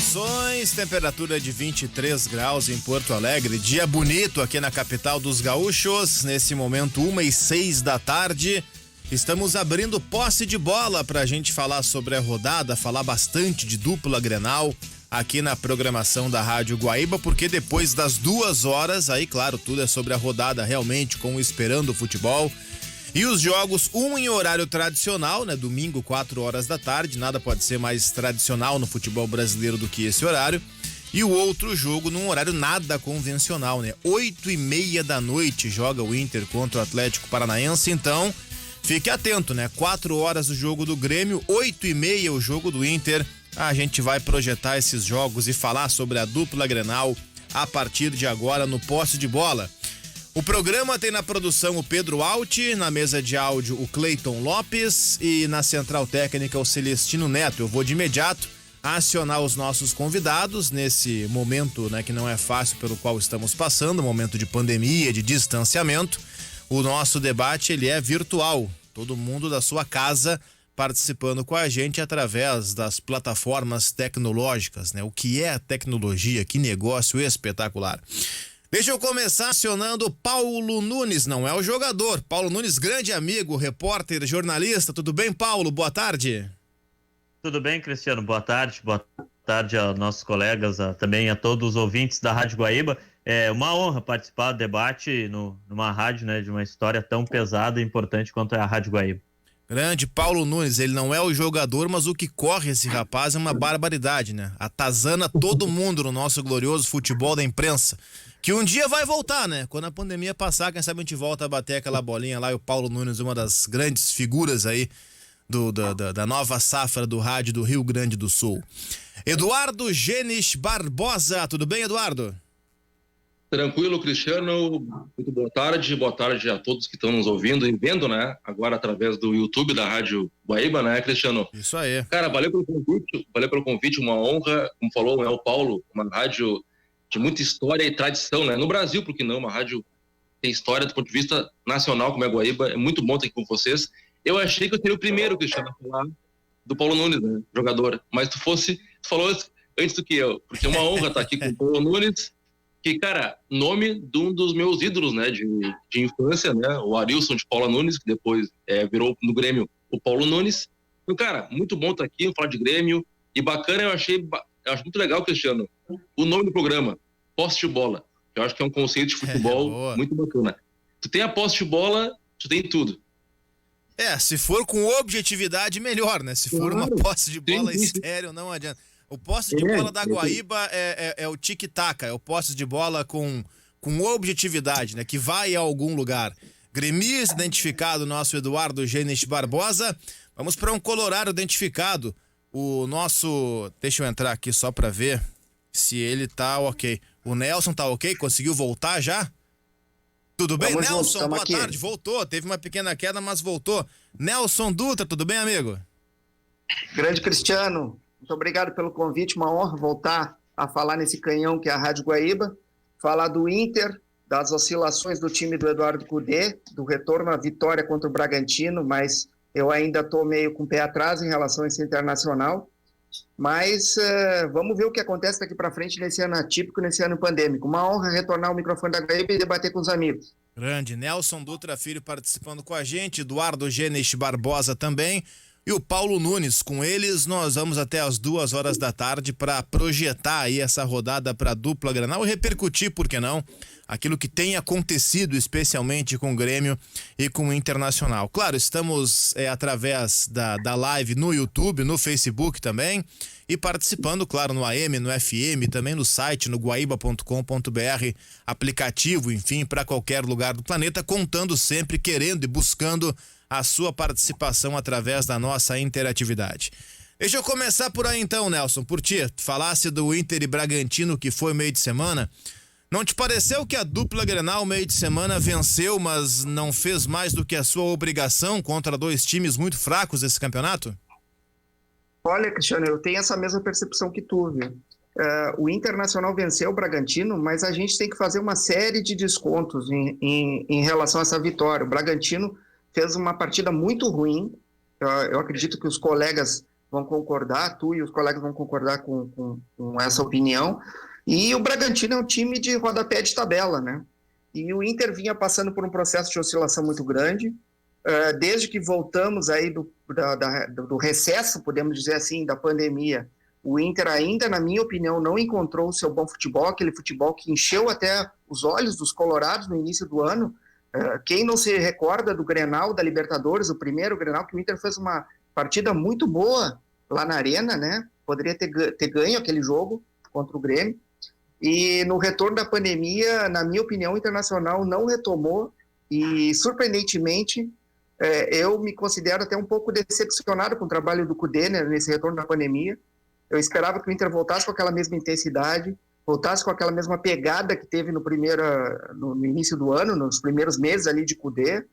informações, temperatura de 23 graus em Porto Alegre, dia bonito aqui na capital dos gaúchos, nesse momento 1h06 da tarde, estamos abrindo posse de bola pra gente falar sobre a rodada, falar bastante de dupla Grenal aqui na programação da Rádio Guaíba, porque depois das 2 horas, aí claro, tudo é sobre a rodada realmente, com o Esperando o Futebol. E os jogos, um em horário tradicional, né? Domingo, 4 horas da tarde, nada pode ser mais tradicional no futebol brasileiro do que esse horário. E o outro jogo num horário nada convencional, né? 8h30 da noite joga o Inter contra o Atlético Paranaense, então fique atento, né? 4 horas o jogo do Grêmio, 8h30 o jogo do Inter. A gente vai projetar esses jogos e falar sobre a dupla Grenal a partir de agora no Posse de Bola. O programa tem na produção o Pedro Alti, na mesa de áudio o Cleiton Lopes e na central técnica o Celestino Neto. Eu vou de imediato acionar os nossos convidados nesse momento, né, que não é fácil pelo qual estamos passando, momento de pandemia, de distanciamento. O nosso debate ele é virtual, todo mundo da sua casa participando com a gente através das plataformas tecnológicas, né? O que é a tecnologia? Que negócio espetacular! Deixa eu começar acionando Paulo Nunes, não é o jogador. Paulo Nunes, grande amigo, repórter, jornalista. Tudo bem, Paulo? Boa tarde. Tudo bem, Cristiano? Boa tarde aos nossos colegas, também a todos os ouvintes da Rádio Guaíba. É uma honra participar do debate numa rádio, né, de uma história tão pesada e importante quanto é a Rádio Guaíba. Grande Paulo Nunes, ele não é o jogador, mas o que corre esse rapaz é uma barbaridade, né? Atazana todo mundo no nosso glorioso futebol da imprensa. Que um dia vai voltar, né? Quando a pandemia passar, quem sabe a gente volta a bater aquela bolinha lá. E o Paulo Nunes, uma das grandes figuras aí da nova safra do rádio do Rio Grande do Sul. Eduardo Genis Barbosa, tudo bem, Eduardo? Tranquilo, Cristiano. Muito boa tarde a todos que estão nos ouvindo e vendo, né? Agora através do YouTube da Rádio Guaíba, né, Cristiano? Isso aí. Cara, valeu pelo convite, uma honra. Como falou, né, o Paulo, uma rádio de muita história e tradição, né? No Brasil, porque não, uma rádio tem história do ponto de vista nacional, como é a Guaíba. É muito bom estar aqui com vocês. Eu achei que eu seria o primeiro, Cristiano, a falar do Paulo Nunes, né, jogador. Mas tu falou antes do que eu, porque é uma honra estar aqui com o Paulo Nunes, que, cara, nome de um dos meus ídolos, né, de infância, né, o Arilson de Paula Nunes, que depois virou no Grêmio o Paulo Nunes. Então, cara, muito bom estar aqui, falar de Grêmio, e bacana, eu acho muito legal, Cristiano, o nome do programa, Posse de Bola. Eu acho que é um conceito de futebol muito bacana. Tu tem a posse de bola, tu tem tudo. Se for com objetividade, melhor, né? Se for uma posse de bola estéreo, não adianta. O posse de bola da Guaíba é o tic-tac, é o posse de bola com objetividade, né? Que vai a algum lugar. Gremista identificado, nosso Eduardo Genis Barbosa. Vamos para um colorado identificado. O nosso... Deixa eu entrar aqui só para ver se ele tá ok. O Nelson tá ok? Conseguiu voltar já? Tudo bem, Vamos Nelson? juntos, boa aqui. tarde. Voltou. Teve uma pequena queda, mas voltou. Nelson Dutra, tudo bem, amigo? Grande Cristiano, muito obrigado pelo convite, uma honra voltar a falar nesse canhão que é a Rádio Guaíba, falar do Inter, das oscilações do time do Eduardo Cudê, do retorno à vitória contra o Bragantino, mas eu ainda estou meio com o pé atrás em relação a esse internacional, mas vamos ver o que acontece daqui para frente nesse ano atípico, nesse ano pandêmico. Uma honra retornar ao microfone da Guaíba e debater com os amigos. Grande, Nelson Dutra Filho participando com a gente, Eduardo Genis Barbosa também, e o Paulo Nunes. Com eles nós vamos até as 2 horas da tarde para projetar aí essa rodada para a dupla Grenal e repercutir, por que não, aquilo que tem acontecido especialmente com o Grêmio e com o Internacional. Claro, estamos através da live no YouTube, no Facebook também, e participando, claro, no AM, no FM, também no site, no guaíba.com.br, aplicativo, enfim, para qualquer lugar do planeta, contando sempre, querendo e buscando a sua participação através da nossa interatividade. Deixa eu começar por aí então, Nelson, por ti. Tu falasse do Inter e Bragantino, que foi meio de semana. Não te pareceu que a dupla Grenal meio de semana venceu, mas não fez mais do que a sua obrigação contra 2 times muito fracos desse campeonato? Olha, Cristiano, eu tenho essa mesma percepção que tu, viu? O Internacional venceu o Bragantino, mas a gente tem que fazer uma série de descontos em relação a essa vitória. O Bragantino fez uma partida muito ruim. Eu acredito que os colegas vão concordar, tu e os colegas vão concordar com essa opinião. E o Bragantino é um time de rodapé de tabela, né? E o Inter vinha passando por um processo de oscilação muito grande. Desde que voltamos aí do recesso, podemos dizer assim, da pandemia, o Inter ainda, na minha opinião, não encontrou o seu bom futebol, aquele futebol que encheu até os olhos dos colorados no início do ano. Quem não se recorda do Grenal da Libertadores, o primeiro Grenal, que o Inter fez uma partida muito boa lá na Arena, né? Poderia ter ganho aquele jogo contra o Grêmio. E no retorno da pandemia, na minha opinião, o Internacional não retomou e, surpreendentemente, eu me considero até um pouco decepcionado com o trabalho do Cudê, né, nesse retorno da pandemia. Eu esperava que o Inter voltasse com aquela mesma intensidade, voltasse com aquela mesma pegada que teve no início do ano, nos primeiros meses ali de Cudê.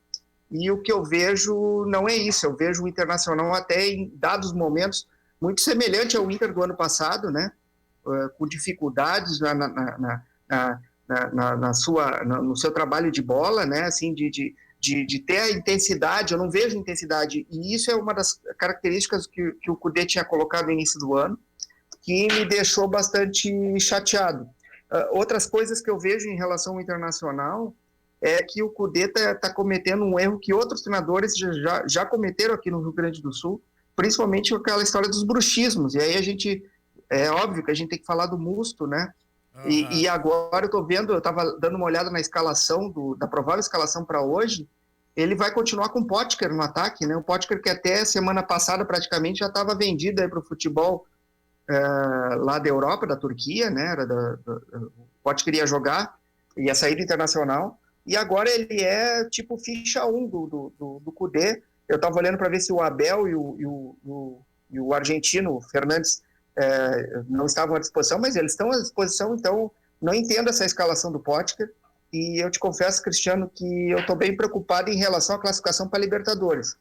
E o que eu vejo não é isso. Eu vejo o Internacional até em dados momentos muito semelhante ao Inter do ano passado, né? Com dificuldades no seu trabalho de bola, né? Assim, de ter a intensidade. Eu não vejo intensidade, e isso é uma das características que o Cudê tinha colocado no início do ano, que me deixou bastante chateado. Outras coisas que eu vejo em relação ao Internacional é que o Cudê está cometendo um erro que outros treinadores já cometeram aqui no Rio Grande do Sul, principalmente aquela história dos bruxismos. E aí é óbvio que a gente tem que falar do Musto, né? Uhum. E agora eu estava dando uma olhada na escalação, da provável escalação para hoje. Ele vai continuar com o Potker no ataque, né? O Potker que até semana passada praticamente já estava vendido para o futebol lá da Europa, da Turquia, né? O Potker ia jogar, ia sair do Internacional, e agora ele é tipo ficha 1 do Cudê. Eu estava olhando para ver se o Abel e o argentino, o Fernandes, não estavam à disposição, mas eles estão à disposição, então não entendo essa escalação do Potker. E eu te confesso, Cristiano, que eu estou bem preocupado em relação à classificação para a Libertadores,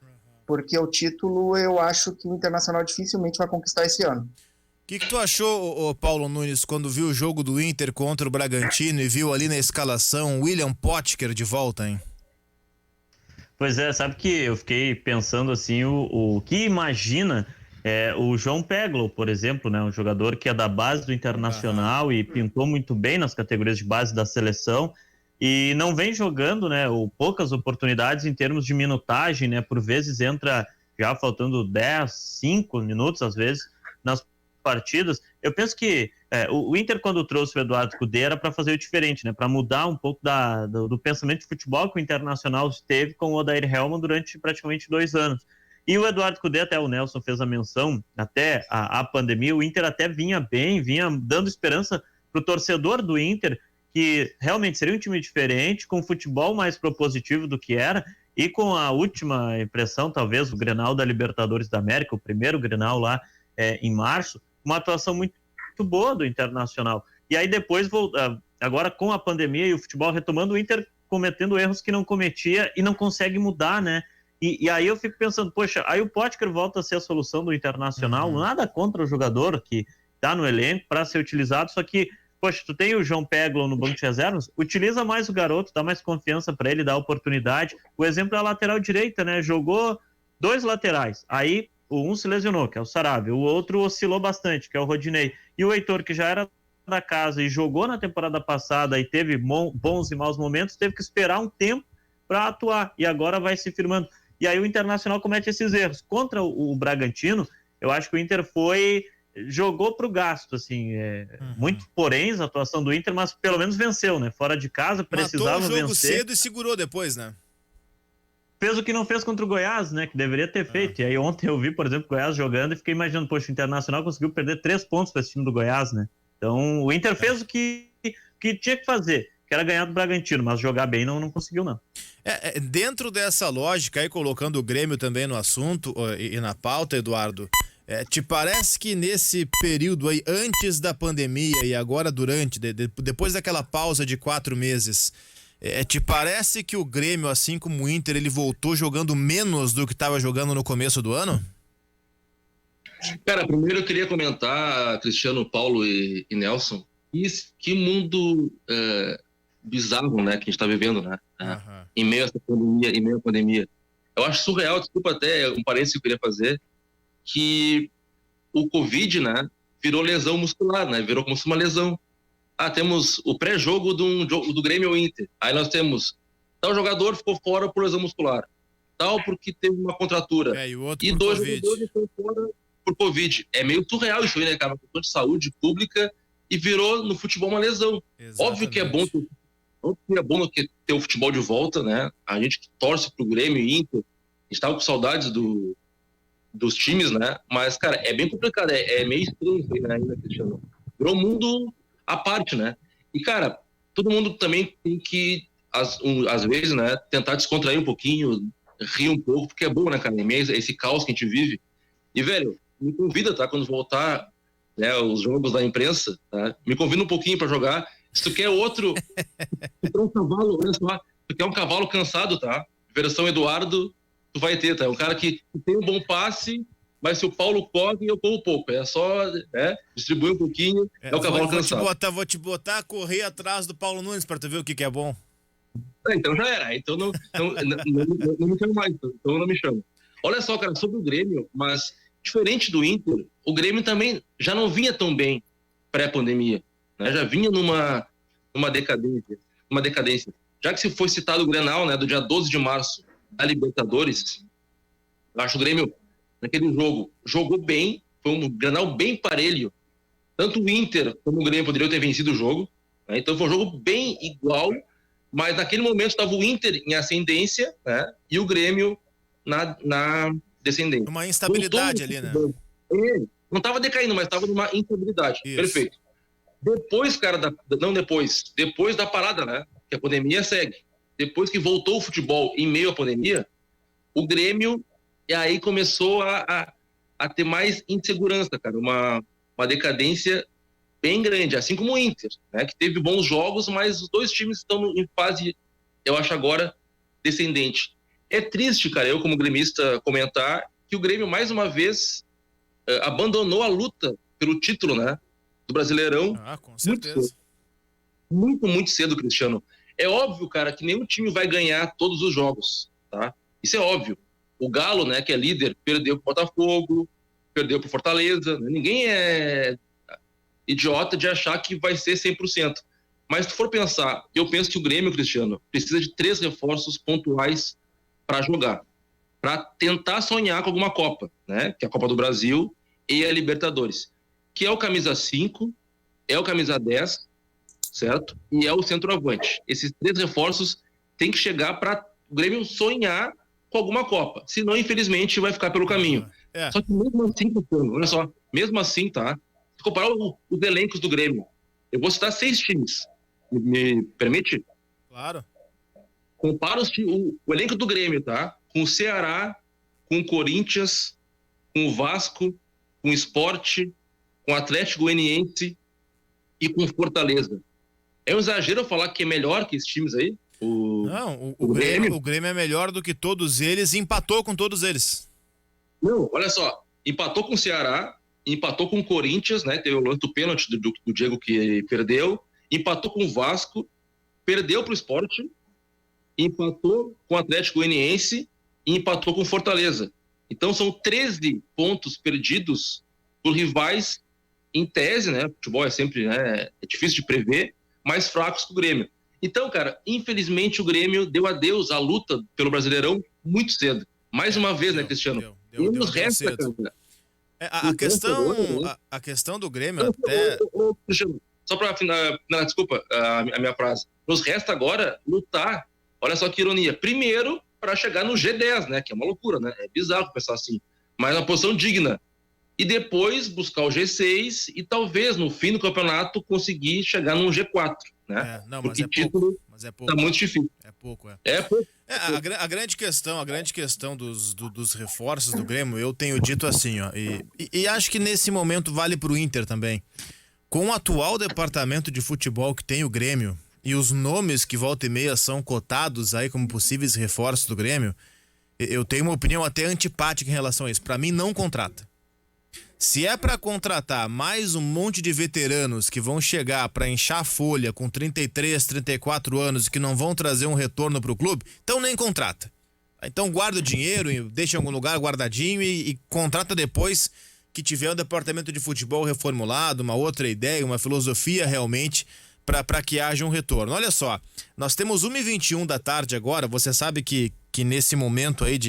porque o título eu acho que o Internacional dificilmente vai conquistar esse ano. O que tu achou, Paulo Nunes, quando viu o jogo do Inter contra o Bragantino e viu ali na escalação William Potker de volta, hein? Pois é, sabe que eu fiquei pensando assim, o que imagina o João Peglo, por exemplo, né, um jogador que é da base do Internacional e pintou muito bem nas categorias de base da seleção, e não vem jogando, né, ou poucas oportunidades em termos de minutagem, né, por vezes entra já faltando 10, 5 minutos às vezes nas partidas. Eu penso que o Inter, quando trouxe o Eduardo Cudê, era para fazer o diferente, né, para mudar um pouco do pensamento de futebol que o Internacional teve com o Odair Hellmann durante praticamente 2 anos. E o Eduardo Cudê, até o Nelson fez a menção, até a pandemia, o Inter até vinha bem, vinha dando esperança para o torcedor do Inter, que realmente seria um time diferente, com futebol mais propositivo do que era, e com a última impressão, talvez, o Grenal da Libertadores da América, o primeiro Grenal lá em março, uma atuação muito boa do Internacional. E aí depois, agora com a pandemia e o futebol retomando, o Inter cometendo erros que não cometia e não consegue mudar, né? E aí eu fico pensando, poxa, aí o Potker volta a ser a solução do Internacional, nada contra o jogador que está no elenco para ser utilizado, só que, poxa, tu tem o João Peglo no banco de reservas, utiliza mais o garoto, dá mais confiança para ele, dá oportunidade. O exemplo é a lateral direita, né? Jogou 2 laterais, aí um se lesionou, que é o Sarabia, o outro oscilou bastante, que é o Rodinei, e o Heitor, que já era da casa e jogou na temporada passada e teve bons e maus momentos, teve que esperar um tempo para atuar, e agora vai se firmando. E aí o Internacional comete esses erros. Contra o Bragantino, eu acho que o Inter jogou para o gasto, assim, muito poréns a atuação do Inter, mas pelo menos venceu, né? Fora de casa, precisava vencer. Matou o jogo cedo e segurou depois, né? Fez o que não fez contra o Goiás, né? Que deveria ter feito. E aí ontem eu vi, por exemplo, o Goiás jogando e fiquei imaginando, poxa, o Internacional conseguiu perder 3 pontos para esse time do Goiás, né? Então o Inter fez o que tinha que fazer, que era ganhar do Bragantino, mas jogar bem não conseguiu, não. Dentro dessa lógica, aí colocando o Grêmio também no assunto e na pauta, Eduardo, te parece que nesse período aí, antes da pandemia e agora durante, depois daquela pausa de 4 meses, te parece que o Grêmio, assim como o Inter, ele voltou jogando menos do que estava jogando no começo do ano? Cara, primeiro eu queria comentar, Cristiano, Paulo e Nelson, que mundo bizarro, né, que a gente está vivendo, né? Em meio a essa pandemia, Eu acho surreal, desculpa até um parênteses que eu queria fazer, que o Covid, né, virou lesão muscular, né, virou como se fosse uma lesão. Temos o pré-jogo do Grêmio ou Inter. Aí nós temos tal jogador ficou fora por lesão muscular, tal porque teve uma contratura. E o outro e por 2 Covid. jogadores estão fora por Covid. É meio surreal isso aí, né, cara? Uma questão de saúde pública e virou no futebol uma lesão. Exatamente. Óbvio que é bom ter o futebol de volta, né? A gente que torce pro Grêmio e Inter, a gente tava com saudades dos times, né? Mas, cara, é bem complicado, é meio estranho isso aí, né, ainda, Cristiano? Virou um mundo à parte, né? E, cara, todo mundo também tem que, às vezes, né, tentar descontrair um pouquinho, rir um pouco, porque é bom, né, cara? Esse caos que a gente vive. E, velho, me convida, tá? Quando voltar, né, os jogos da imprensa, tá? Me convida um pouquinho pra jogar. Se tu quer outro, tu quer um cavalo, olha só, tu quer um cavalo cansado, tá? Versão Eduardo, tu vai ter, tá? É um cara que tem um bom passe, mas se o Paulo corre, eu corro pouco. É só, né, distribuir um pouquinho, é o cavalo cansado. Vou te botar a correr atrás do Paulo Nunes pra tu ver o que é bom. Então já era. Então não me chama mais. Então não me chama. Olha só, cara, sobre o Grêmio, mas diferente do Inter, o Grêmio também já não vinha tão bem pré-pandemia, né? Já vinha numa decadência. Já que se foi citado o Grenal, né, do dia 12 de março, da Libertadores, eu acho o Grêmio, naquele jogo, jogou bem, foi um Grenal bem parelho. Tanto o Inter como o Grêmio poderiam ter vencido o jogo, né? Então foi um jogo bem igual, mas naquele momento estava o Inter em ascendência, né, e o Grêmio na descendência. Uma instabilidade ali, né? Não estava decaindo, mas estava numa instabilidade. Isso. Perfeito. Depois, cara, depois da parada, né, que a pandemia segue, depois que voltou o futebol em meio à pandemia, o Grêmio, e aí começou a ter mais insegurança, cara, uma decadência bem grande, assim como o Inter, né, que teve bons jogos, mas os dois times estão em fase, eu acho agora, descendente. É triste, cara, eu como gremista comentar que o Grêmio mais uma vez abandonou a luta pelo título, né, do Brasileirão. Com certeza. Muito cedo, Cristiano. É óbvio, cara, que nenhum time vai ganhar todos os jogos, tá? Isso é óbvio. O Galo, né, que é líder, perdeu pro Botafogo, perdeu pro Fortaleza, né? Ninguém é idiota de achar que vai ser 100%. Mas se tu for pensar, eu penso que o Grêmio, Cristiano, precisa de 3 reforços pontuais para jogar, para tentar sonhar com alguma Copa, né? Que é a Copa do Brasil e a Libertadores, que é o camisa 5, é o camisa 10, certo? E é o centroavante. Esses 3 reforços têm que chegar para o Grêmio sonhar com alguma Copa. Senão, infelizmente, vai ficar pelo caminho. Só que mesmo assim, olha só, mesmo assim, tá? Se comparar os elencos do Grêmio, eu vou citar 6 times. Me permite? Claro. Compara o elenco do Grêmio, tá? Com o Ceará, com o Corinthians, com o Vasco, com o Sport, com o Atlético Goianiense e com o Fortaleza. É um exagero falar que é melhor que esses times aí? Não, o Grêmio é melhor do que todos eles e empatou com todos eles. Não, olha só, empatou com o Ceará, empatou com o Corinthians, né? Teve o lance do pênalti do Diego que perdeu, empatou com o Vasco, perdeu pro Sport, empatou com o Atlético Goianiense e empatou com o Fortaleza. Então são 13 pontos perdidos por rivais, em tese, né? Futebol é sempre, né, é difícil de prever, mais fracos que o Grêmio. Então, cara, infelizmente o Grêmio deu adeus à luta pelo Brasileirão muito cedo. Mais uma vez, né, Cristiano? Deu nos resta, cara. A questão do Grêmio até... Cristiano, só para finalizar, desculpa, a minha frase. Nos resta agora lutar, olha só que ironia, primeiro para chegar no G10, né, que é uma loucura, né? É bizarro pensar assim, mas uma posição digna. E depois buscar o G6 e talvez no fim do campeonato conseguir chegar num G4, né? Mas é pouco. Tá muito difícil. É pouco. A grande questão dos reforços do Grêmio, eu tenho dito assim, ó, e acho que nesse momento vale pro Inter também. Com o atual departamento de futebol que tem o Grêmio e os nomes que volta e meia são cotados aí como possíveis reforços do Grêmio, eu tenho uma opinião até antipática em relação a isso. Pra mim, não contrata. Se é para contratar mais um monte de veteranos que vão chegar para inchar a folha com 33, 34 anos e que não vão trazer um retorno para o clube, então nem contrata. Então guarda o dinheiro, deixa em algum lugar guardadinho e contrata depois que tiver um departamento de futebol reformulado, uma outra ideia, uma filosofia realmente para que haja um retorno. Olha só, nós temos 1h21 da tarde agora, você sabe que nesse momento aí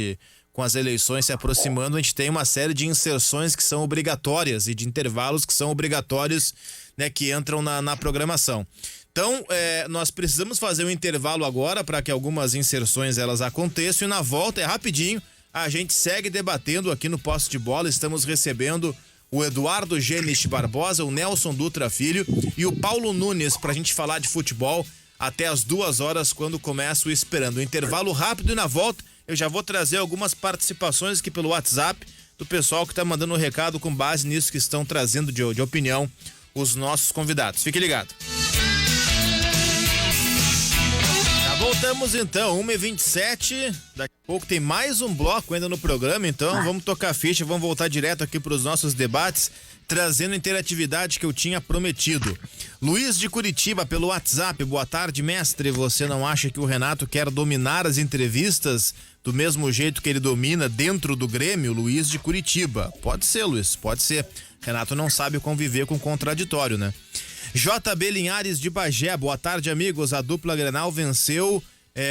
com as eleições se aproximando, a gente tem uma série de inserções que são obrigatórias e de intervalos que são obrigatórios, né, que entram na programação. Então, nós precisamos fazer um intervalo agora para que algumas inserções elas aconteçam e na volta, rapidinho, a gente segue debatendo aqui no Posse de Bola. Estamos recebendo o Eduardo Genich Barbosa, o Nelson Dutra Filho e o Paulo Nunes para a gente falar de futebol até as 2h, quando começa o Esperando. Um intervalo rápido e na volta eu já vou trazer algumas participações aqui pelo WhatsApp do pessoal que está mandando um recado com base nisso que estão trazendo de opinião os nossos convidados. Fique ligado. Voltamos então, 1h27, daqui a pouco tem mais um bloco ainda no programa, então vamos tocar a ficha, vamos voltar direto aqui para os nossos debates, trazendo a interatividade que eu tinha prometido. Luiz de Curitiba pelo WhatsApp, boa tarde, mestre, você não acha que o Renato quer dominar as entrevistas do mesmo jeito que ele domina dentro do Grêmio? Luiz de Curitiba, pode ser, Luiz, pode ser, Renato não sabe conviver com o contraditório, né? JB Linhares de Bagé, boa tarde, amigos. A dupla Grenal venceu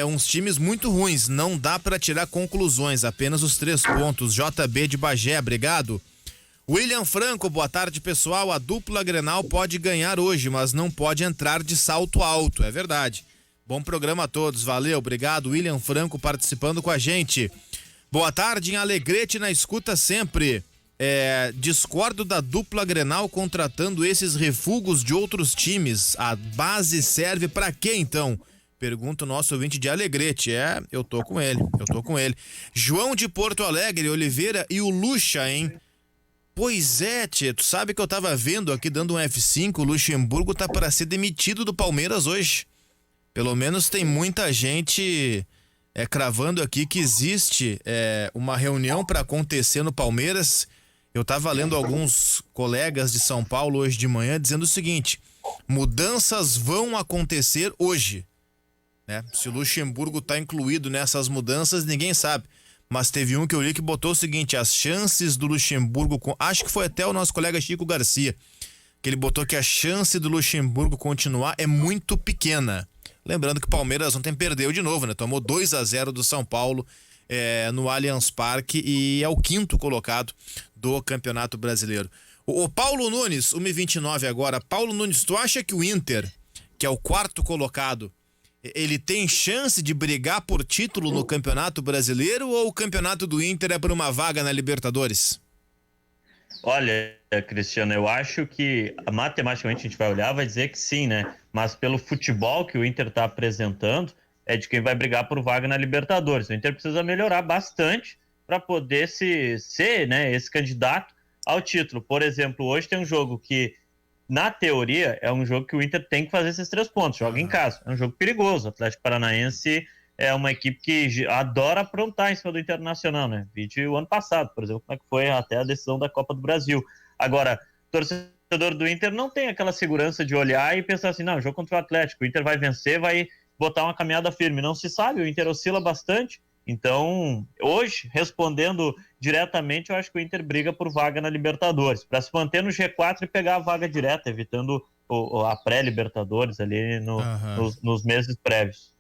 uns times muito ruins, não dá para tirar conclusões, apenas os 3 pontos. JB de Bagé, obrigado. William Franco, boa tarde, pessoal. A dupla Grenal pode ganhar hoje, mas não pode entrar de salto alto, é verdade. Bom programa a todos, valeu, obrigado. William Franco participando com a gente. Boa tarde, em Alegrete, na escuta sempre. Discordo da dupla Grenal contratando esses refugos de outros times. A base serve pra quê então? Pergunta o nosso ouvinte de Alegrete. Eu tô com ele. João de Porto Alegre, Oliveira e o Lucha, hein? Pois é, tchê, tu sabe que eu tava vendo aqui dando um F5, o Luxemburgo tá para ser demitido do Palmeiras hoje. Pelo menos tem muita gente cravando aqui que existe uma reunião para acontecer no Palmeiras. Eu estava lendo alguns colegas de São Paulo hoje de manhã dizendo o seguinte: mudanças vão acontecer hoje, né? Se o Luxemburgo está incluído nessas mudanças, ninguém sabe. Mas teve um que eu li que botou o seguinte: as chances do Luxemburgo, acho que foi até o nosso colega Chico Garcia, que ele botou que a chance do Luxemburgo continuar é muito pequena. Lembrando que o Palmeiras ontem perdeu de novo, né? Tomou 2-0 do São Paulo no Allianz Parque e é o 5º colocado do Campeonato Brasileiro. O Paulo Nunes, 1h29 agora. Paulo Nunes, tu acha que o Inter, que é o 4º colocado, ele tem chance de brigar por título no Campeonato Brasileiro ou o campeonato do Inter é por uma vaga na Libertadores? Olha, Cristiano, eu acho que matematicamente a gente vai olhar, vai dizer que sim, né? Mas pelo futebol que o Inter está apresentando, é de quem vai brigar por vaga na Libertadores. O Inter precisa melhorar bastante para poder ser, né, esse candidato ao título. Por exemplo, hoje tem um jogo que, na teoria, é um jogo que o Inter tem que fazer esses 3 pontos. Joga em casa. É um jogo perigoso. O Atlético Paranaense é uma equipe que adora aprontar em cima do Internacional, né? Vídeo o ano passado, por exemplo, como é que foi até a decisão da Copa do Brasil. Agora, o torcedor do Inter não tem aquela segurança de olhar e pensar assim, não, jogo contra o Atlético, o Inter vai vencer, vai botar uma caminhada firme. Não se sabe, o Inter oscila bastante. Então, hoje, respondendo diretamente, eu acho que o Inter briga por vaga na Libertadores, para se manter no G4 e pegar a vaga direta, evitando a pré-Libertadores ali nos meses prévios.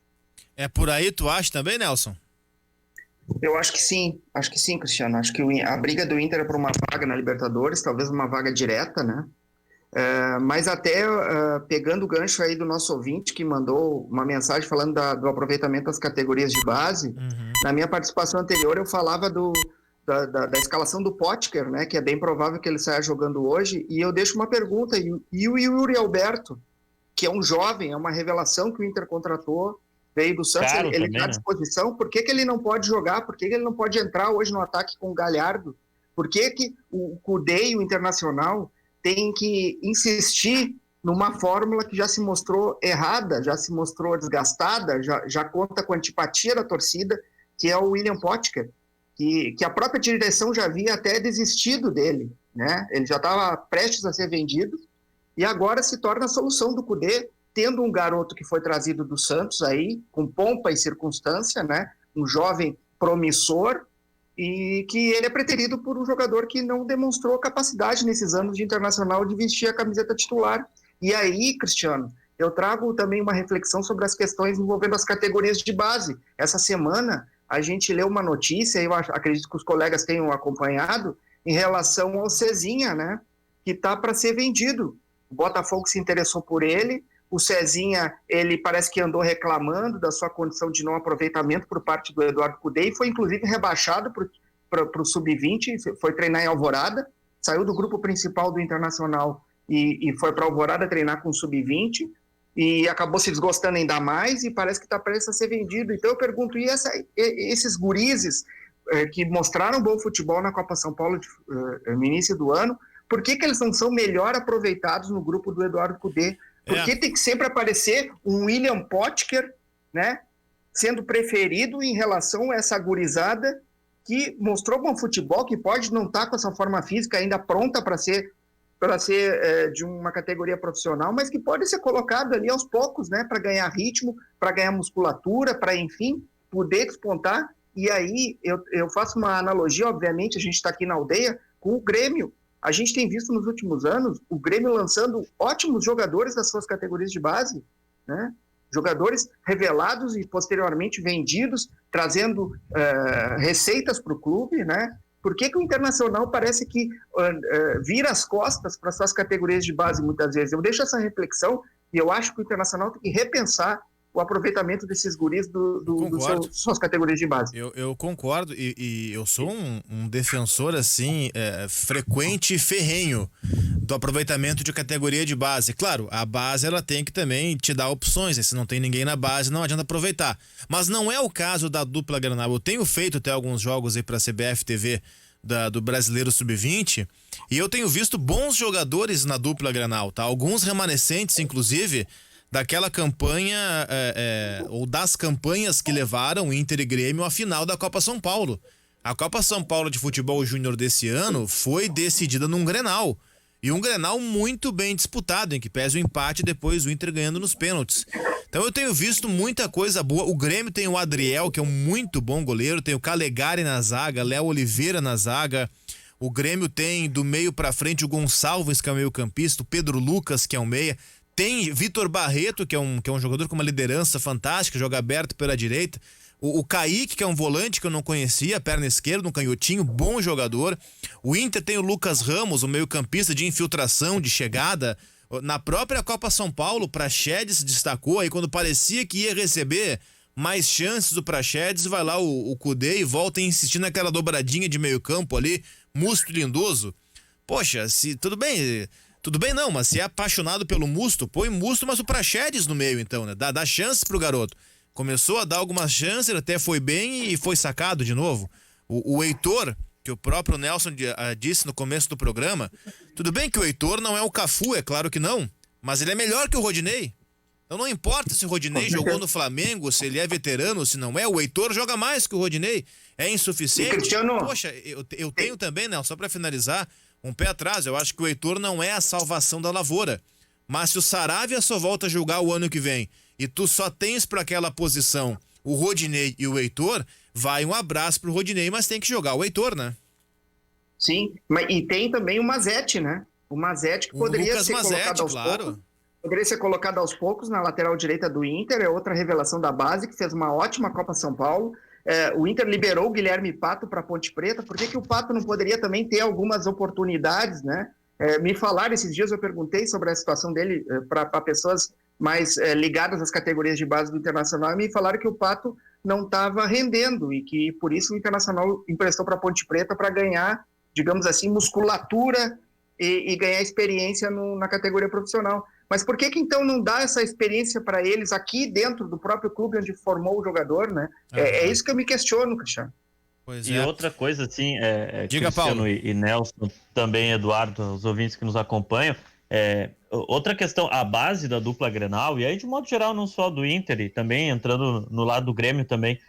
É por aí, tu acha também, Nelson? Eu acho que sim, Cristiano. Acho que a briga do Inter é por uma vaga na Libertadores, talvez uma vaga direta, né? Mas até pegando o gancho aí do nosso ouvinte que mandou uma mensagem falando do aproveitamento das categorias de base, na minha participação anterior eu falava da escalação do Potker, né, que é bem provável que ele saia jogando hoje, e eu deixo uma pergunta, e o Yuri Alberto, que é um jovem, é uma revelação que o Inter contratou, veio do Santos, ele está à disposição, por que ele não pode jogar, por que ele não pode entrar hoje no ataque com o Galhardo, por que o Cudê e o Internacional tem que insistir numa fórmula que já se mostrou errada, já se mostrou desgastada, já conta com a antipatia da torcida, que é o William Potker, que a própria direção já havia até desistido dele, né? Ele já estava prestes a ser vendido, e agora se torna a solução do Cudê, tendo um garoto que foi trazido do Santos aí, com pompa e circunstância, né? Um jovem promissor, e que ele é preterido por um jogador que não demonstrou capacidade nesses anos de internacional de vestir a camiseta titular. E aí, Cristiano, eu trago também uma reflexão sobre as questões envolvendo as categorias de base. Essa semana, a gente leu uma notícia, eu acredito que os colegas tenham acompanhado, em relação ao Cezinha, né, que está para ser vendido. O Botafogo se interessou por ele, o Cezinha, ele parece que andou reclamando da sua condição de não aproveitamento por parte do Eduardo Cudê e foi inclusive rebaixado para o Sub-20, foi treinar em Alvorada, saiu do grupo principal do Internacional e foi para Alvorada treinar com o Sub-20 e acabou se desgostando ainda mais e parece que está prestes a ser vendido. Então eu pergunto, e esses gurizes que mostraram bom futebol na Copa São Paulo no início do ano, por que eles não são melhor aproveitados no grupo do Eduardo Cudê? Porque tem que sempre aparecer um William Potker, né, sendo preferido em relação a essa gurizada que mostrou bom futebol, que pode não estar com essa forma física ainda pronta para ser de uma categoria profissional, mas que pode ser colocado ali aos poucos, né, para ganhar ritmo, para ganhar musculatura, para, enfim, poder despontar. E aí eu faço uma analogia, obviamente, a gente está aqui na aldeia, com o Grêmio. A gente tem visto nos últimos anos o Grêmio lançando ótimos jogadores das suas categorias de base, né? Jogadores revelados e posteriormente vendidos, trazendo receitas para o clube, né? Por que o Internacional parece que vira as costas para suas categorias de base muitas vezes? Eu deixo essa reflexão e eu acho que o Internacional tem que repensar o aproveitamento desses guris suas categorias de base. Eu concordo e eu sou um defensor assim frequente e ferrenho do aproveitamento de categoria de base. Claro, a base ela tem que também te dar opções, né? Se não tem ninguém na base não adianta aproveitar, mas não é o caso da dupla Granal. Eu tenho feito até alguns jogos aí para a CBF TV do Brasileiro Sub-20 e eu tenho visto bons jogadores na dupla Granal, tá? Alguns remanescentes inclusive daquela campanha, ou das campanhas que levaram Inter e Grêmio à final da Copa São Paulo. A Copa São Paulo de Futebol Júnior desse ano foi decidida num Grenal. E um Grenal muito bem disputado, em que pese o empate e depois o Inter ganhando nos pênaltis. Então eu tenho visto muita coisa boa. O Grêmio tem o Adriel, que é um muito bom goleiro, tem o Calegari na zaga, Léo Oliveira na zaga. O Grêmio tem do meio pra frente o Gonçalves, que é o meio campista, o Pedro Lucas, que é um meia. Tem Vitor Barreto, que é um jogador com uma liderança fantástica, joga aberto pela direita. O Kaique, que é um volante que eu não conhecia, perna esquerda, um canhotinho, bom jogador. O Inter tem o Lucas Ramos, o meio-campista de infiltração, de chegada. Na própria Copa São Paulo, o Praxedes se destacou, aí quando parecia que ia receber mais chances do Praxedes, vai lá o Cudê e volta a insistir naquela dobradinha de meio-campo ali, Musto e Lindoso. Poxa, tudo bem não, mas se é apaixonado pelo Musto, põe Musto, mas o Praxedes no meio então, né? Dá chance pro garoto. Começou a dar algumas chances, ele até foi bem e foi sacado de novo. O Heitor, que o próprio Nelson disse no começo do programa, tudo bem que o Heitor não é o Cafu, é claro que não, mas ele é melhor que o Rodinei. Então não importa se o Rodinei jogou no Flamengo, se ele é veterano, se não é, o Heitor joga mais que o Rodinei. É insuficiente. Cristiano... Poxa, eu tenho também, Nelson, só pra finalizar, um pé atrás. Eu acho que o Heitor não é a salvação da lavoura. Mas se o Saravia só volta a jogar o ano que vem e tu só tens para aquela posição o Rodinei e o Heitor, vai um abraço pro Rodinei, mas tem que jogar o Heitor, né? Sim, e tem também o Mazete, né? O Mazete que poderia ser colocado aos poucos. Poderia ser colocado aos poucos na lateral direita do Inter, é outra revelação da base, que fez uma ótima Copa São Paulo. O Inter liberou o Guilherme Pato para Ponte Preta. Por que o Pato não poderia também ter algumas oportunidades, né? Me falaram esses dias, eu perguntei sobre a situação dele para pessoas mais ligadas às categorias de base do Internacional, e me falaram que o Pato não estava rendendo e que por isso o Internacional emprestou para Ponte Preta para ganhar, digamos assim, musculatura e ganhar experiência na categoria profissional. Mas por que então não dá essa experiência para eles aqui dentro do próprio clube onde formou o jogador, né? É isso que eu me questiono, Cristiano. E outra coisa, assim, Diga, Cristiano Paulo. e Nelson, também Eduardo, os ouvintes que nos acompanham, outra questão, a base da dupla Grenal, e aí de modo geral não só do Inter, e também entrando no lado do Grêmio também,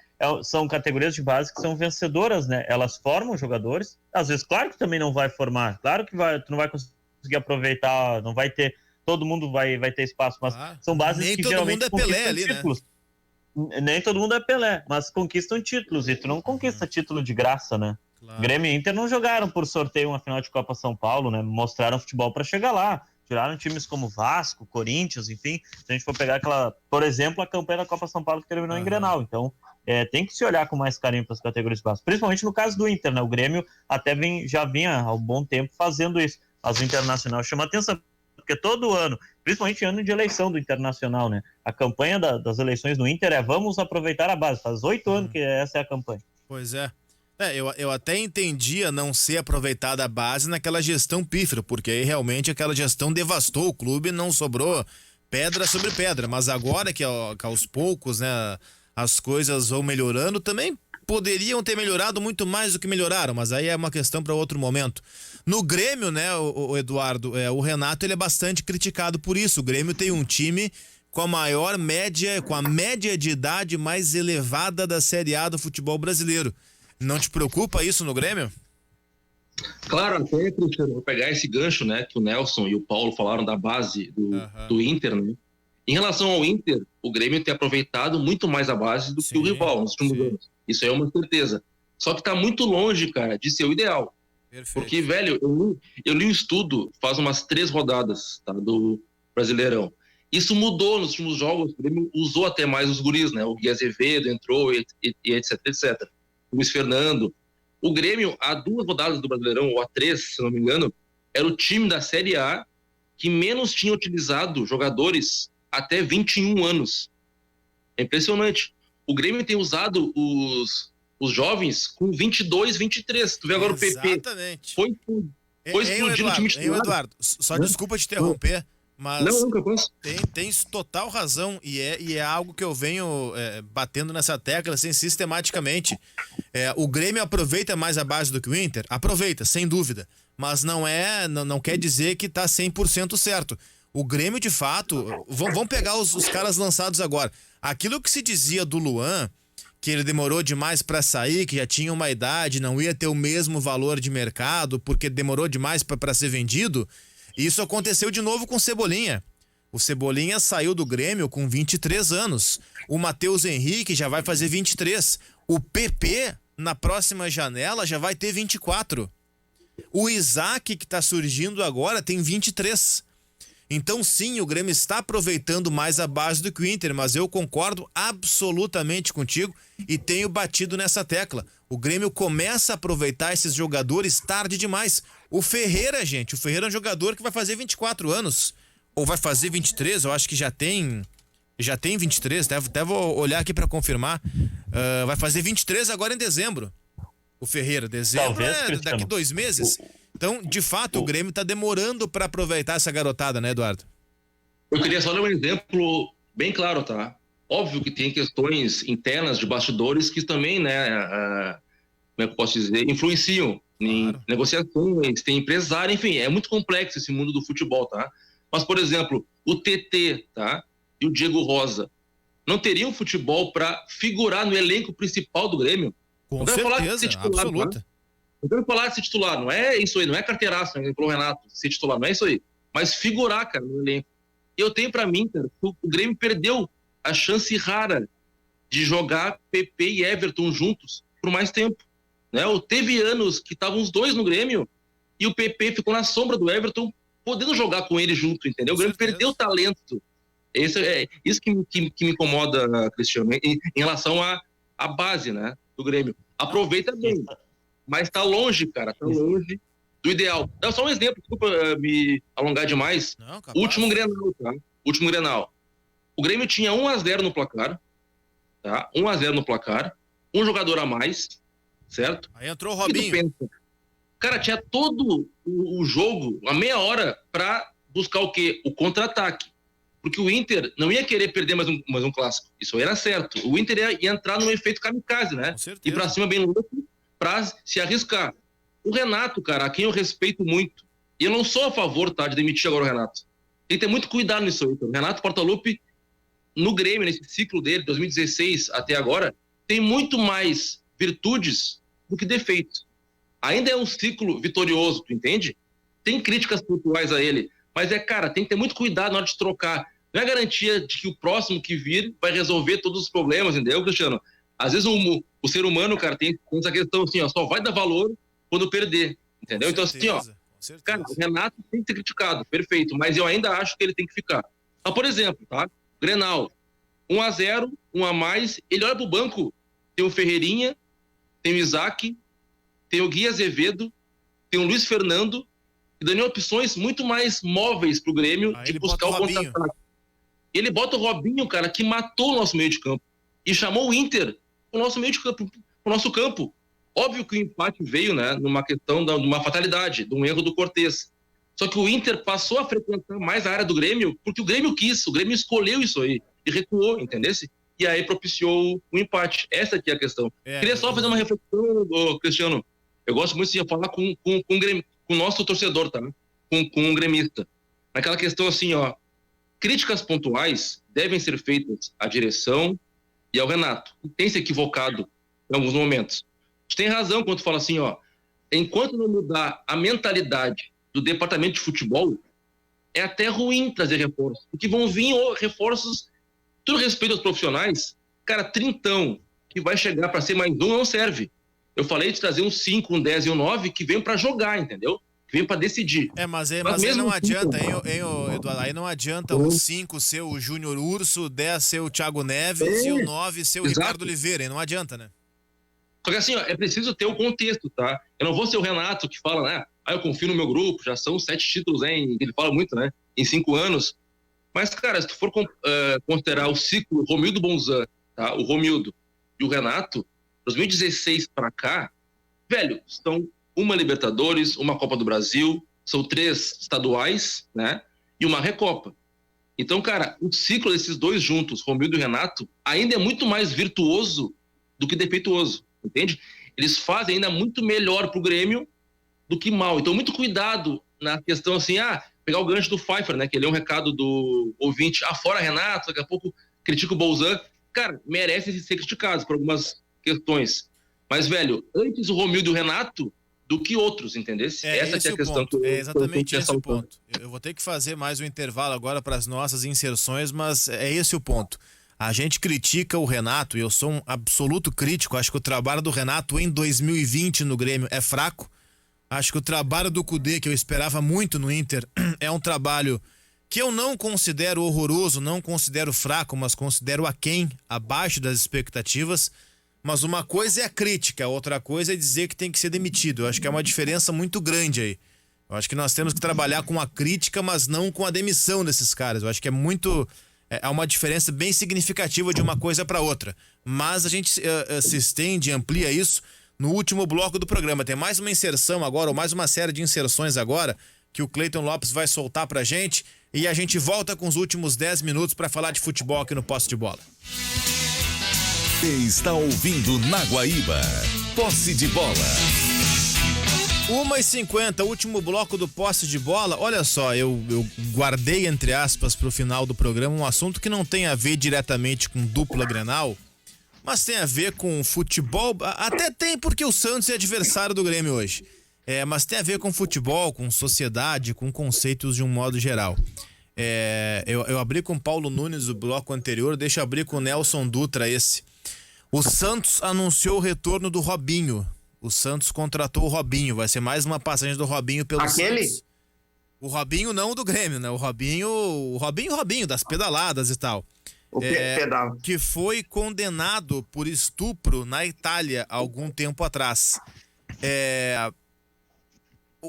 são categorias de base que são vencedoras, né? Elas formam jogadores, às vezes, claro que também não vai formar, claro que tu não vai conseguir aproveitar, não vai ter, todo mundo vai ter espaço, mas são bases nem que todo geralmente mundo é Pelé ali, títulos. né? nem todo mundo é Pelé, mas conquistam títulos, e tu não conquista título de graça, né? Claro. Grêmio e Inter não jogaram por sorteio uma final de Copa São Paulo, né? Mostraram futebol para chegar lá. Tiraram times como Vasco, Corinthians, enfim. Se a gente for pegar por exemplo, a campanha da Copa São Paulo que terminou em Grenal. Então, tem que se olhar com mais carinho para as categorias de base. Principalmente no caso do Inter, né? O Grêmio até já vinha há um bom tempo fazendo isso. Mas o Internacional chama atenção, porque todo ano, principalmente ano de eleição do Internacional, né? A campanha das eleições do Inter é vamos aproveitar a base. Faz 8 anos que essa é a campanha. Pois é. Eu até entendia não ser aproveitada a base naquela gestão pífera, porque aí realmente aquela gestão devastou o clube, não sobrou pedra sobre pedra. Mas agora que aos poucos, né, as coisas vão melhorando, também poderiam ter melhorado muito mais do que melhoraram, mas aí é uma questão para outro momento. No Grêmio, né, o Eduardo, o Renato, ele é bastante criticado por isso. O Grêmio tem um time com a maior média, com a média de idade mais elevada da Série A do futebol brasileiro. Não te preocupa isso no Grêmio? Claro, até, Cristiano, vou pegar esse gancho, né, que o Nelson e o Paulo falaram da base do Inter, né? Em relação ao Inter, o Grêmio tem aproveitado muito mais a base do que o rival nos últimos anos. Isso é uma certeza. Só que tá muito longe, cara, de ser o ideal. Perfeito. Porque, velho, eu li um estudo faz umas 3 rodadas, tá, do Brasileirão. Isso mudou nos últimos jogos, o Grêmio usou até mais os guris, né? O Gui Azevedo entrou e etc, etc. Luiz Fernando. O Grêmio, há 2 rodadas do Brasileirão, ou há 3, se não me engano, era o time da Série A que menos tinha utilizado jogadores até 21 anos. É impressionante. O Grêmio tem usado os jovens com 22, 23. Tu vê agora o PP. Exatamente. Foi explodir no time titular. Eduardo, só desculpa te interromper, mas nunca posso. Tens total razão, e é algo que eu venho batendo nessa tecla assim, sistematicamente. O Grêmio aproveita mais a base do que o Inter? Aproveita, sem dúvida, mas não quer dizer que tá 100% certo. O Grêmio, de fato, vamos pegar os caras lançados agora. Aquilo que se dizia do Luan, que ele demorou demais para sair, que já tinha uma idade, não ia ter o mesmo valor de mercado, porque demorou demais para ser vendido. Isso aconteceu de novo com o Cebolinha. O Cebolinha saiu do Grêmio com 23 anos. O Matheus Henrique já vai fazer 23. O PP, na próxima janela, já vai ter 24. O Isaac, que está surgindo agora, tem 23. Então, sim, o Grêmio está aproveitando mais a base do que o Inter, mas eu concordo absolutamente contigo e tenho batido nessa tecla. O Grêmio começa a aproveitar esses jogadores tarde demais. O Ferreira, gente, é um jogador que vai fazer 24 anos, ou vai fazer 23, eu acho que já tem 23, até vou olhar aqui para confirmar. Vai fazer 23 agora em dezembro. O Ferreira, dezembro, daqui 2 meses. Então, de fato, o Grêmio está demorando para aproveitar essa garotada, né, Eduardo? Eu queria só dar um exemplo bem claro, tá? Óbvio que tem questões internas de bastidores que também, né, como é que eu posso dizer, influenciam em negociações, tem empresário, enfim, é muito complexo esse mundo do futebol, tá? Mas, por exemplo, o TT, tá? E o Diego Rosa não teriam futebol para figurar no elenco principal do Grêmio? Com certeza, absoluta. Tá? Eu quero falar de ser titular, não é isso aí, não é carteiraço, né, pelo Renato, ser titular, não é isso aí. Mas figurar, cara, no elenco. Eu tenho pra mim, cara, o Grêmio perdeu a chance rara de jogar PP e Everton juntos por mais tempo. Né? Teve anos que estavam os dois no Grêmio e o PP ficou na sombra do Everton, podendo jogar com ele junto, entendeu? O Grêmio perdeu o talento. Isso que me incomoda, Cristiano, em relação à base, né, do Grêmio. Aproveita bem. Mas tá longe, cara, tá longe do ideal. Dá só um exemplo, desculpa me alongar demais. Não, último Grenal, tá? Último Grenal. O Grêmio tinha 1-0 no placar, tá? 1-0 no placar, um jogador a mais, certo? Aí entrou o Robinho. Cara, tinha todo o jogo, uma meia hora, pra buscar o quê? O contra-ataque. Porque o Inter não ia querer perder mais um clássico. Isso era certo. O Inter ia entrar num efeito kamikaze, né? Ir pra cima bem louco, pra se arriscar. O Renato, cara, a quem eu respeito muito, e eu não sou a favor, tá, de demitir agora o Renato. Tem que ter muito cuidado nisso aí. O Renato Portaluppi, no Grêmio, nesse ciclo dele, 2016 até agora, tem muito mais virtudes do que defeitos. Ainda é um ciclo vitorioso, tu entende? Tem críticas pontuais a ele, mas cara, tem que ter muito cuidado na hora de trocar. Não é garantia de que o próximo que vir vai resolver todos os problemas, entendeu, Cristiano? Às vezes o ser humano, cara, tem essa questão assim, ó, só vai dar valor quando perder, entendeu? Então, assim, ó, cara, o Renato tem que ser criticado, perfeito, mas eu ainda acho que ele tem que ficar. Então, por exemplo, tá? Grenal, 1-0, 1 a mais, ele olha pro banco, tem o Ferreirinha, tem o Isaac, tem o Gui Azevedo, tem o Luiz Fernando, que dão opções muito mais móveis pro Grêmio de buscar o contra-ataque. Ele bota o Robinho, cara, que matou o nosso meio de campo e chamou o Inter o nosso meio de campo, o nosso campo. Óbvio que o empate veio, né, numa questão de uma fatalidade, de um erro do Cortez. Só que o Inter passou a frequentar mais a área do Grêmio porque o Grêmio quis, o Grêmio escolheu isso aí e recuou, entendesse? E aí propiciou o empate. Essa aqui é a questão. Queria só fazer uma reflexão, Cristiano. Eu gosto muito de falar com o nosso torcedor, tá? Com um gremista. Naquela questão assim, ó, críticas pontuais devem ser feitas à direção e ao Renato, que tem se equivocado em alguns momentos. Você tem razão quando fala assim, ó, enquanto não mudar a mentalidade do departamento de futebol, é até ruim trazer reforços, porque vão vir reforços, tudo respeito aos profissionais, cara, 30 que vai chegar para ser mais um não serve. Eu falei de trazer um 5, um 10 e um 9 que vem para jogar, entendeu? Que vem para decidir. Mas aí não adianta, hein, Eduardo? Aí não adianta o 5 ser o Júnior Urso, o 10 ser o Thiago Neves e o 9 ser o Ricardo Oliveira, hein? Não adianta, né? Só que assim, ó, é preciso ter o contexto, tá? Eu não vou ser o Renato que fala, né? Eu confio no meu grupo, já são 7 títulos, hein? Ele fala muito, né? Em 5 anos. Mas, cara, se tu for considerar o ciclo Romildo Bonzan, tá? O Romildo e o Renato, 2016 para cá, velho, são uma Libertadores, uma Copa do Brasil, são 3 estaduais, né? E uma Recopa. Então, cara, o ciclo desses dois juntos, Romildo e Renato, ainda é muito mais virtuoso do que defeituoso, entende? Eles fazem ainda muito melhor pro Grêmio do que mal. Então, muito cuidado na questão assim, pegar o gancho do Pfeiffer, né? Que ele é um recado do ouvinte, fora Renato, daqui a pouco critica o Bolzan. Cara, merecem ser criticados por algumas questões. Mas, velho, antes o Romildo e o Renato do que outros, entendeu? Essa que é a questão. É exatamente esse o ponto. Eu vou ter que fazer mais um intervalo agora para as nossas inserções, mas é esse o ponto. A gente critica o Renato, e eu sou um absoluto crítico. Acho que o trabalho do Renato em 2020 no Grêmio é fraco. Acho que o trabalho do Cudê, que eu esperava muito no Inter, é um trabalho que eu não considero horroroso, não considero fraco, mas considero aquém, abaixo das expectativas. Mas uma coisa é a crítica, outra coisa é dizer que tem que ser demitido. Eu acho que é uma diferença muito grande aí. Eu acho que nós temos que trabalhar com a crítica, mas não com a demissão desses caras. Eu acho que é uma diferença bem significativa de uma coisa para outra. Mas a gente se estende e amplia isso no último bloco do programa. Tem mais uma inserção agora, ou mais uma série de inserções agora, que o Cleiton Lopes vai soltar pra gente. E a gente volta com os últimos 10 minutos para falar de futebol aqui no Posse de Bola. Você está ouvindo na Guaíba. Posse de Bola. 1h50, último bloco do Posse de Bola. Olha só, eu guardei, entre aspas, pro final do programa um assunto que não tem a ver diretamente com dupla Grenal, mas tem a ver com futebol. Até tem, porque o Santos é adversário do Grêmio hoje. Mas tem a ver com futebol, com sociedade, com conceitos de um modo geral. Eu abri com o Paulo Nunes o bloco anterior, deixa eu abrir com o Nelson Dutra esse. O Santos anunciou o retorno do Robinho. O Santos contratou o Robinho. Vai ser mais uma passagem do Robinho pelo Santos. O Robinho não do Grêmio, né? O Robinho das pedaladas e tal. Que foi condenado por estupro na Itália há algum tempo atrás.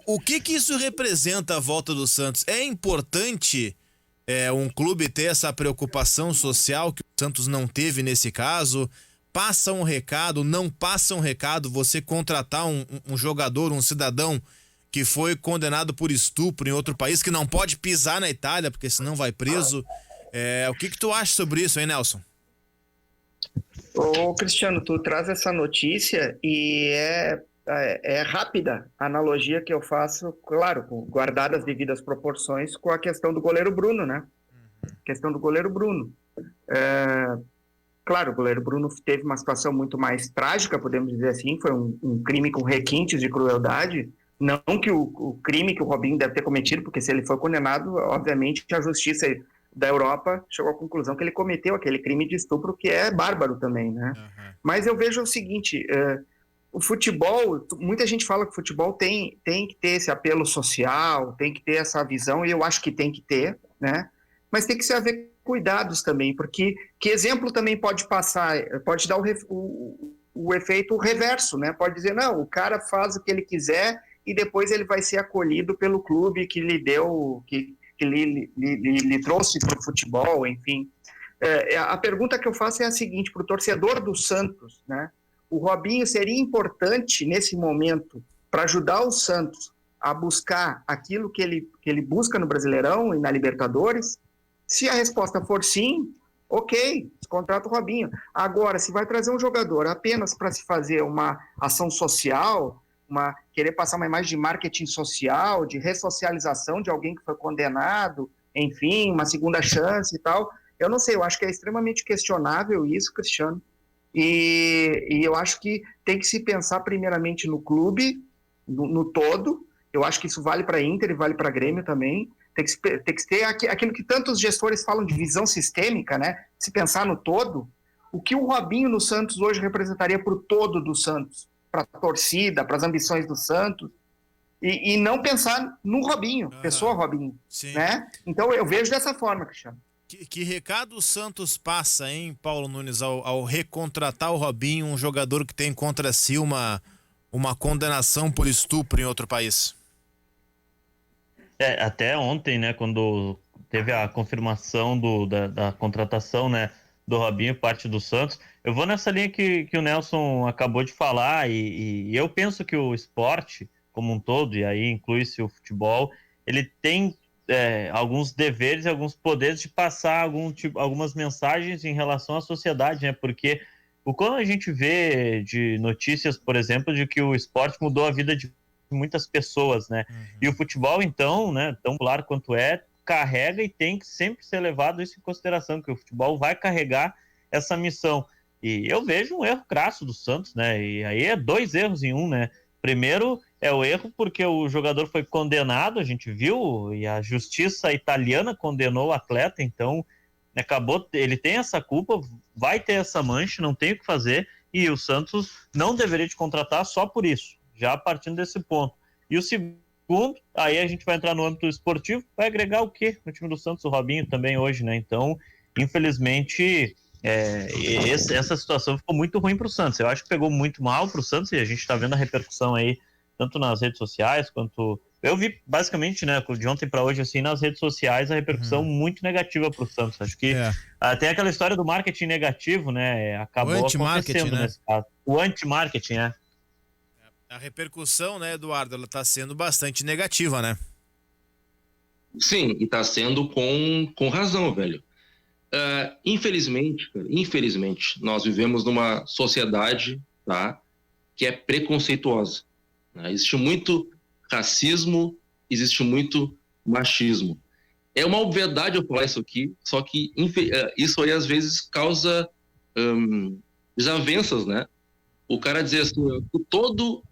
O que isso representa a volta do Santos? É importante um clube ter essa preocupação social que o Santos não teve nesse caso? Passa um recado, não passa um recado, você contratar um jogador, um cidadão que foi condenado por estupro em outro país, que não pode pisar na Itália, porque senão vai preso. O que tu acha sobre isso, hein, Nelson? Ô, Cristiano, tu traz essa notícia e é rápida a analogia que eu faço, claro, guardadas as devidas proporções, com a questão do goleiro Bruno, né? Questão do goleiro Bruno. Claro, o goleiro Bruno teve uma situação muito mais trágica, podemos dizer assim, foi um crime com requintes de crueldade, não que o crime que o Robinho deve ter cometido, porque se ele foi condenado, obviamente a justiça da Europa chegou à conclusão que ele cometeu aquele crime de estupro, que é bárbaro também, né? Uhum. Mas eu vejo o seguinte, o futebol, muita gente fala que o futebol tem que ter esse apelo social, tem que ter essa visão, e eu acho que tem que ter, né? Mas tem que se haver cuidados também, porque que exemplo também pode passar, pode dar o efeito reverso, né? Pode dizer, não, o cara faz o que ele quiser e depois ele vai ser acolhido pelo clube que lhe deu, que lhe trouxe para o futebol, enfim. A pergunta que eu faço é a seguinte, para o torcedor do Santos, né? O Robinho seria importante nesse momento para ajudar o Santos a buscar aquilo que ele busca no Brasileirão e na Libertadores? Se a resposta for sim, ok, contrata o Robinho. Agora, se vai trazer um jogador apenas para se fazer uma ação social, querer passar uma imagem de marketing social, de ressocialização de alguém que foi condenado, enfim, uma segunda chance e tal, eu não sei, eu acho que é extremamente questionável isso, Cristiano, e eu acho que tem que se pensar primeiramente no clube, no todo. Eu acho que isso vale para Inter e vale para Grêmio também. Tem que ter aquilo que tantos gestores falam de visão sistêmica, né? Se pensar no todo, o que o Robinho no Santos hoje representaria para o todo do Santos, para a torcida, para as ambições do Santos, e não pensar no Robinho, pessoa Robinho, né? Então eu vejo dessa forma, Cristiano. Que recado o Santos passa, hein, Paulo Nunes, ao recontratar o Robinho, um jogador que tem contra si uma condenação por estupro em outro país? Até ontem, né, quando teve a confirmação da contratação, né, do Robinho, parte do Santos, eu vou nessa linha que o Nelson acabou de falar, e eu penso que o esporte como um todo, e aí inclui-se o futebol, ele tem alguns deveres e alguns poderes de passar algumas mensagens em relação à sociedade, né, porque quando a gente vê de notícias, por exemplo, de que o esporte mudou a vida de muitas pessoas, né? Uhum. E o futebol, então, né, tão claro quanto carrega e tem que sempre ser levado isso em consideração, que o futebol vai carregar essa missão. E eu vejo um erro crasso do Santos, né? E aí é 2 erros em um, né? Primeiro é o erro porque o jogador foi condenado, a gente viu, e a justiça italiana condenou o atleta, então acabou, ele tem essa culpa, vai ter essa mancha, não tem o que fazer, e o Santos não deveria te contratar só por isso, já partindo desse ponto. E o segundo, aí a gente vai entrar no âmbito esportivo, vai agregar o quê no time do Santos? O Robinho também hoje, né? Então, infelizmente, essa situação ficou muito ruim para o Santos. Eu acho que pegou muito mal para o Santos, e a gente está vendo a repercussão aí, tanto nas redes sociais, quanto... Eu vi, basicamente, né, de ontem para hoje, assim, nas redes sociais, a repercussão muito negativa para o Santos. Acho que tem aquela história do marketing negativo, né? Acabou acontecendo, né? Nesse caso. O anti-marketing, A repercussão, né, Eduardo, ela está sendo bastante negativa, né? Sim, e está sendo com razão, velho. Infelizmente, nós vivemos numa sociedade, tá, que é preconceituosa. Né? Existe muito racismo, existe muito machismo. É uma obviedade eu falar isso aqui, só que isso aí às vezes causa desavenças, né? O cara dizer assim, todo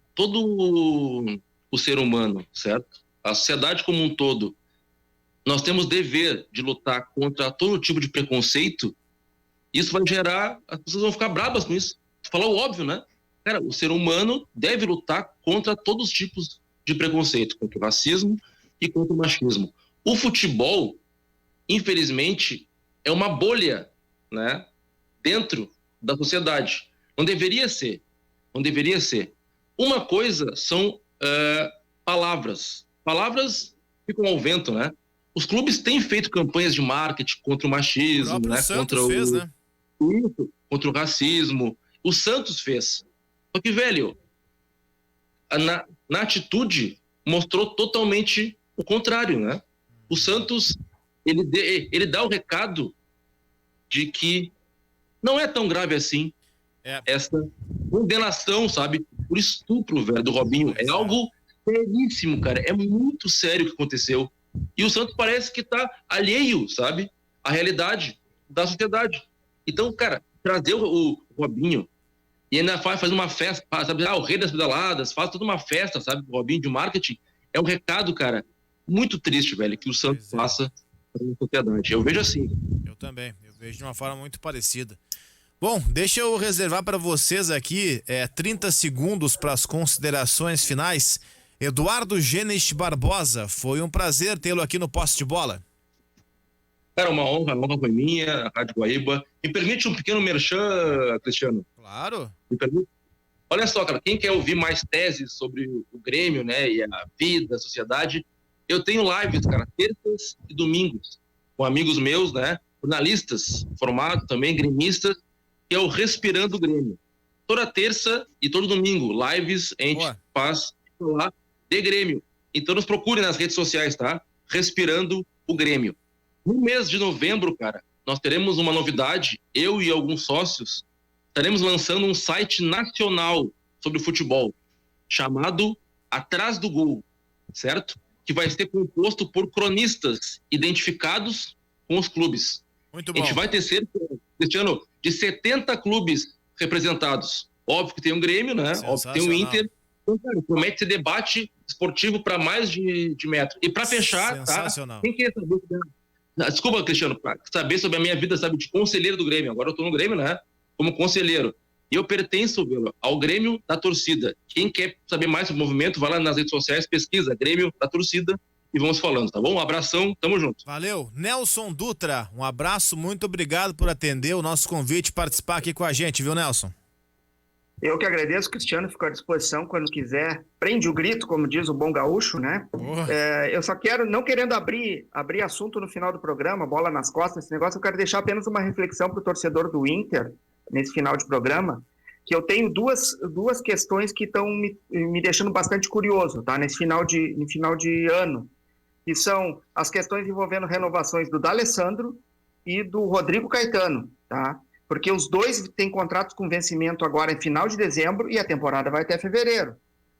o ser humano, certo? A sociedade como um todo, nós temos dever de lutar contra todo tipo de preconceito. Isso vai gerar, as pessoas vão ficar bravas com isso. Falar o óbvio, né? Cara, o ser humano deve lutar contra todos os tipos de preconceito, contra o racismo e contra o machismo. O futebol, infelizmente, é uma bolha, né, dentro da sociedade. Não deveria ser. Uma coisa são palavras. Palavras ficam ao vento, né? Os clubes têm feito campanhas de marketing contra o machismo, né? Contra o racismo. O Santos fez. Só que, velho, na atitude, mostrou totalmente o contrário, né? O Santos, ele dá o recado de que não é tão grave assim essa condenação, sabe? Por estupro, velho, do Robinho. É algo seríssimo, cara. É muito sério o que aconteceu. E o Santos parece que tá alheio, sabe? À realidade da sociedade. Então, cara, trazer o Robinho e ainda faz uma festa, sabe? O rei das pedaladas, faz toda uma festa, sabe? O Robinho de marketing. É um recado, cara, muito triste, velho, que o Santos faça para a sociedade. Eu vejo assim. Eu também, eu vejo de uma forma muito parecida. Bom, deixa eu reservar para vocês aqui 30 segundos para as considerações finais. Eduardo Genes Barbosa, foi um prazer tê-lo aqui no Posse de Bola. Cara, uma honra, a honra foi minha, a Rádio Guaíba. Me permite um pequeno merchan, Cristiano? Claro. Me permite? Olha só, cara, quem quer ouvir mais teses sobre o Grêmio, né, e a vida, a sociedade, eu tenho lives, cara, terças e domingos, com amigos meus, né, jornalistas formados também, gremistas, que é o Respirando o Grêmio. Toda terça e todo domingo, lives, a gente faz lá de Grêmio. Então nos procure nas redes sociais, tá? Respirando o Grêmio. No mês de novembro, cara, nós teremos uma novidade, eu e alguns sócios estaremos lançando um site nacional sobre futebol, chamado Atrás do Gol, certo? Que vai ser composto por cronistas identificados com os clubes. Muito bom. A gente vai ter cerca, Cristiano, de 70 clubes representados. Óbvio que tem um Grêmio, né? Óbvio que tem um Inter. Então, cara, promete ser debate esportivo para mais de metro. E para fechar, tá? Quem quer saber? Desculpa, Cristiano, para saber sobre a minha vida, sabe, de conselheiro do Grêmio. Agora eu tô no Grêmio, né? Como conselheiro. E eu pertenço ao Grêmio da Torcida. Quem quer saber mais sobre o movimento, vai lá nas redes sociais, pesquisa Grêmio da Torcida e vamos falando, tá bom? Um abração, tamo junto. Valeu. Nelson Dutra, um abraço, muito obrigado por atender o nosso convite e participar aqui com a gente, viu, Nelson? Eu que agradeço, Cristiano, fico à disposição quando quiser. Prende o grito, como diz o bom gaúcho, né? Eu só quero, não querendo abrir assunto no final do programa, bola nas costas, esse negócio, eu quero deixar apenas uma reflexão para o torcedor do Inter, nesse final de programa, que eu tenho duas questões que estão me deixando bastante curioso, tá? Nesse final de ano, que são as questões envolvendo renovações do D'Alessandro e do Rodrigo Caetano, tá? Porque os dois têm contratos com vencimento agora em final de dezembro e a temporada vai até fevereiro.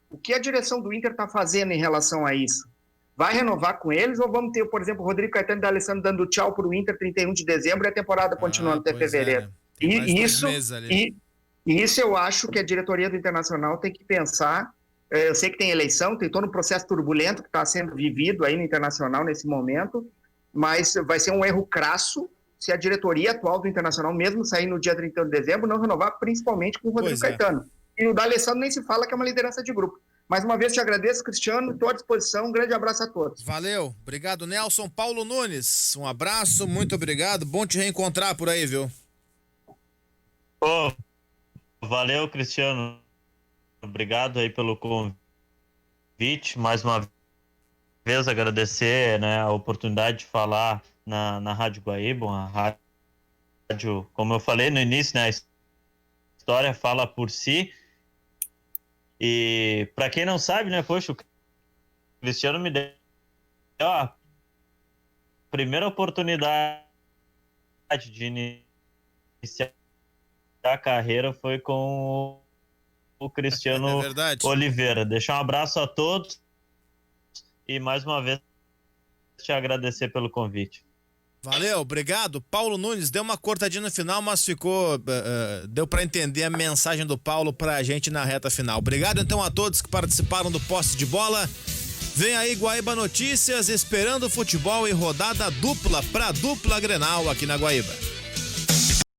O que a direção do Inter está fazendo em relação a isso? Vai renovar com eles ou vamos ter, por exemplo, o Rodrigo Caetano e o D'Alessandro dando tchau para o Inter 31 de dezembro e a temporada continuando até fevereiro? E isso eu acho que a diretoria do Internacional tem que pensar. Eu sei que tem eleição, tem todo um processo turbulento que está sendo vivido aí no Internacional nesse momento, mas vai ser um erro crasso se a diretoria atual do Internacional, mesmo sair no dia 31 de dezembro, não renovar, principalmente com o Rodrigo Caetano. E o D'Alessandro nem se fala que é uma liderança de grupo. Mais uma vez te agradeço, Cristiano, estou à disposição, um grande abraço a todos. Valeu, obrigado, Nelson. Paulo Nunes, um abraço, muito obrigado, bom te reencontrar por aí, viu? Valeu, Cristiano, obrigado aí pelo convite, mais uma vez agradecer, né, a oportunidade de falar na Rádio Guaíba, uma rádio, como eu falei no início, né, a história fala por si. E para quem não sabe, né, poxa, o Cristiano me deu a primeira oportunidade de iniciar a carreira foi com o Cristiano Oliveira. Deixar um abraço a todos e mais uma vez te agradecer pelo convite. Valeu, obrigado. Paulo Nunes deu uma cortadinha no final, mas ficou deu para entender a mensagem do Paulo pra gente na reta final. Obrigado então a todos que participaram do Posse de Bola. Vem aí Guaíba Notícias, esperando futebol e rodada dupla pra dupla Grenal aqui na Guaíba.